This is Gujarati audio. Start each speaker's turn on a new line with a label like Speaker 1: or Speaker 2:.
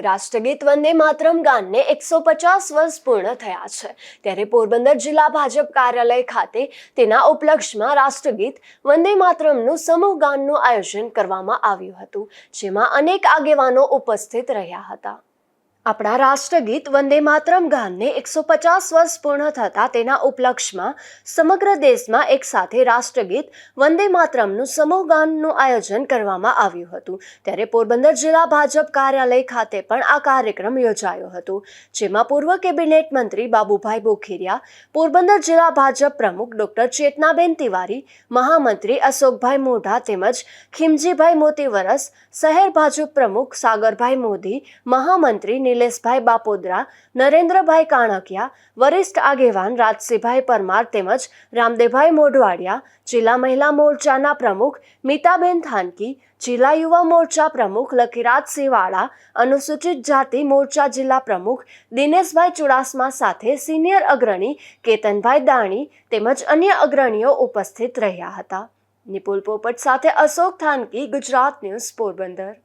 Speaker 1: રાષ્ટ્રગીત વંદે માતરમ ગાનને 150 વર્ષ પૂર્ણ થયા છે ત્યારે પોરબંદર જિલ્લા ભાજપ કાર્યાલય ખાતે તેના ઉપલક્ષમાં રાષ્ટ્રગીત વંદે માતરમનું સમૂહ ગાનનું આયોજન કરવામાં આવ્યું હતું, જેમાં અનેક આગેવાનો ઉપસ્થિત રહ્યા હતા। આપણા રાષ્ટ્રગીત વંદે માતરમ ગાનને 150 વર્ષ પૂર્ણ થતા તેના ઉપલક્ષમાં સમગ્ર દેશમાં એક સાથે રાષ્ટ્રગીત વંદે માતરમનું સમૂહ ગાનનું આયોજન કરવામાં આવ્યું હતું ત્યારે પોરબંદર જિલ્લા ભાજપ કાર્યાલય ખાતે પણ આ કાર્યક્રમ યોજાયો હતો, જેમાં પૂર્વ કેબિનેટ મંત્રી બાબુભાઈ બોખીરિયા, પોરબંદર જિલ્લા ભાજપ પ્રમુખ ડોક્ટર ચેતનાબેન તિવારી, મહામંત્રી અશોકભાઈ મોઢા તેમજ ખીમજીભાઈ મોતીવરસ, શહેર ભાજપ પ્રમુખ સાગરભાઈ મોદી, મહામંત્રી નિલેશભાઈ બાપોદરા, નરેન્દ્રભાઈ કાણકિયા, વરિષ્ઠ આગેવાન રાજસિંહભાઈ પરમાર તેમજ રામદેવભાઈ મોઢવાડિયા, જિલ્લા મહિલા મોરચાના પ્રમુખ મીતાબેન થાનકી, જિલ્લા યુવા મોરચા પ્રમુખ લખીરાજસિંહ વાળા, અનુસૂચિત જાતિ મોરચા જિલ્લા પ્રમુખ દિનેશભાઈ ચુડાસમા સાથે સિનિયર અગ્રણી કેતનભાઈ દાણી તેમજ અન્ય અગ્રણીઓ ઉપસ્થિત રહ્યા હતા। નિપુલ પોપટ સાથે અશોક થાનકી, ગુજરાત ન્યૂઝ, પોરબંદર।